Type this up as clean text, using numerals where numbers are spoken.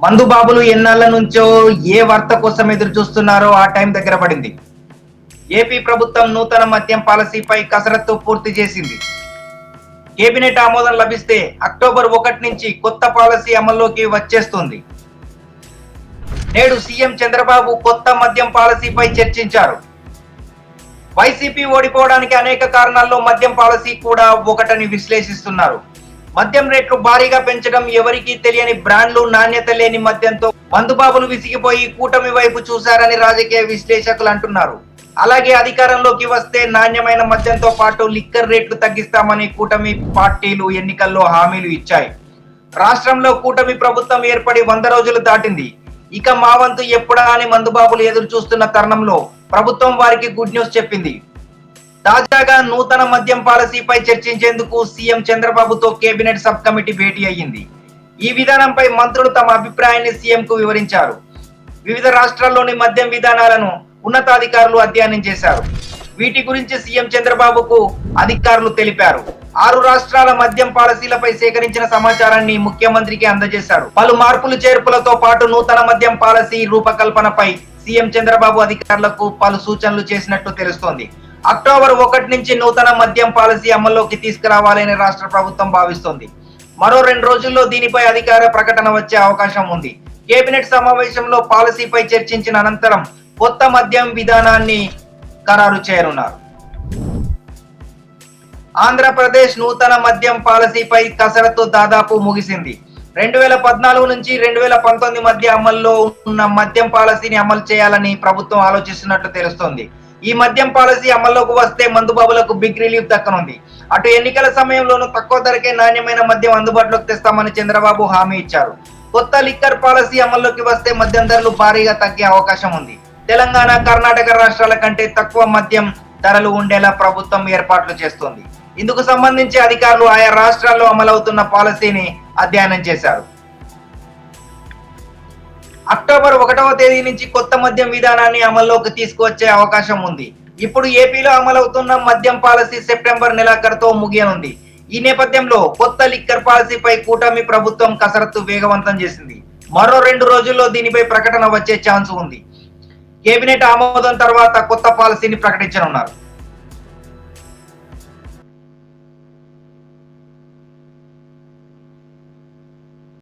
మందుబాబులు ఎన్నాళ్ల నుంచో ఏ వార్త కోసం ఎదురు చూస్తున్నారో ఆ టైం దగ్గర పడింది. ఏపీ ప్రభుత్వం నూతన మద్యం పాలసీపై కసరత్తు పూర్తి చేసింది. కేబినెట్ ఆమోదం లభిస్తే అక్టోబర్ 1 నుంచి కొత్త పాలసీ అమల్లోకి వచ్చేస్తుంది. నేడు సీఎం చంద్రబాబు కొత్త మద్యం పాలసీపై చర్చించారు. వైసీపీ ఓడిపోవడానికి అనేక కారణాల్లో మద్యం పాలసీ కూడా ఒకటని విశ్లేషిస్తున్నారు. మద్యం రేట్లు భారీగా పెంచడం, ఎవరికీ తెలియని బ్రాండ్లు, నాణ్యత లేని మద్యంతో మందుబాబులు విసిగిపోయి కూటమి వైపు చూశారని రాజకీయ విశ్లేషకులు అంటున్నారు. అలాగే అధికారంలోకి వస్తే నాణ్యమైన మద్యంతో పాటు లిక్కర్ రేట్లు తగ్గిస్తామని కూటమి పార్టీలు ఎన్నికల్లో హామీలు ఇచ్చాయి. రాష్ట్రంలో కూటమి ప్రభుత్వం ఏర్పడి 100 రోజులు దాటింది. ఇక మా వంతు ఎప్పుడా అని మందుబాబులు ఎదురు చూస్తున్న తరుణంలో ప్రభుత్వం వారికి గుడ్ న్యూస్ చెప్పింది. తాజాగా నూతన మద్యం పాలసీపై చర్చించేందుకు సీఎం చంద్రబాబుతో కేబినెట్ సబ్ కమిటీ భేటీ అయ్యింది. ఈ విధానంపై మంత్రులు తమ అభిప్రాయాన్ని సీఎంకు వివరించారు. వివిధ రాష్ట్రాల్లోని మద్యం విధానాలను ఉన్నతాధికారులు అధ్యయనం చేశారు. వీటి గురించి సీఎం చంద్రబాబుకు అధికారులు తెలిపారు. 6 రాష్ట్రాల మద్యం పాలసీలపై సేకరించిన సమాచారాన్ని ముఖ్యమంత్రికి అందజేశారు. పలు మార్పులు చేర్పులతో పాటు నూతన మద్యం పాలసీ రూపకల్పనపై సీఎం చంద్రబాబు అధికారులకు పలు సూచనలు చేసినట్టు తెలుస్తోంది. అక్టోబర్ 1 నుంచి నూతన మద్యం పాలసీ అమల్లోకి తీసుకురావాలని రాష్ట్ర ప్రభుత్వం భావిస్తోంది. మరో 2 రోజుల్లో దీనిపై అధికార ప్రకటన వచ్చే అవకాశం ఉంది. కేబినెట్ సమావేశంలో పాలసీపై చర్చించిన అనంతరం కొత్త మద్యం విధానాన్ని ఖరారు చేయనున్నారు. ఆంధ్రప్రదేశ్ నూతన మద్యం పాలసీపై కసరత్తు దాదాపు ముగిసింది. 2014 నుంచి 2019 మధ్య అమల్లో ఉన్న మద్యం పాలసీని అమలు చేయాలని ప్రభుత్వం ఆలోచిస్తున్నట్లు తెలుస్తోంది. ఈ మద్యం పాలసీ అమల్లోకి వస్తే మందుబాబులకు బిగ్ రిలీఫ్ దక్కనుంది. అటు ఎన్నికల సమయంలోనూ తక్కువ ధరకే నాణ్యమైన మద్యం అందుబాటులోకి తెస్తామని చంద్రబాబు హామీ ఇచ్చారు. కొత్త లిక్కర్ పాలసీ అమల్లోకి వస్తే మద్యం ధరలు భారీగా తగ్గే అవకాశం ఉంది. తెలంగాణ, కర్ణాటక రాష్ట్రాల కంటే తక్కువ మద్యం ధరలు ఉండేలా ప్రభుత్వం ఏర్పాట్లు చేస్తోంది. ఇందుకు సంబంధించి అధికారులు ఆయా రాష్ట్రాల్లో అమలవుతున్న పాలసీని అధ్యయనం చేశారు. అక్టోబర్ 1వ తేదీ నుంచి కొత్త మద్యం విధానాన్ని అమల్లోకి తీసుకువచ్చే అవకాశం ఉంది. ఇప్పుడు ఏపీలో అమలవుతున్న మద్యం పాలసీ సెప్టెంబర్ నెలాఖరుతో ముగియనుంది. ఈ నేపథ్యంలో కొత్త లిక్కర్ పాలసీపై కూటమి ప్రభుత్వం కసరత్తు వేగవంతం చేసింది. మరో 2 రోజుల్లో దీనిపై ప్రకటన వచ్చే ఛాన్స్ ఉంది. కేబినెట్ ఆమోదం తర్వాత కొత్త పాలసీని ప్రకటించనున్నారు.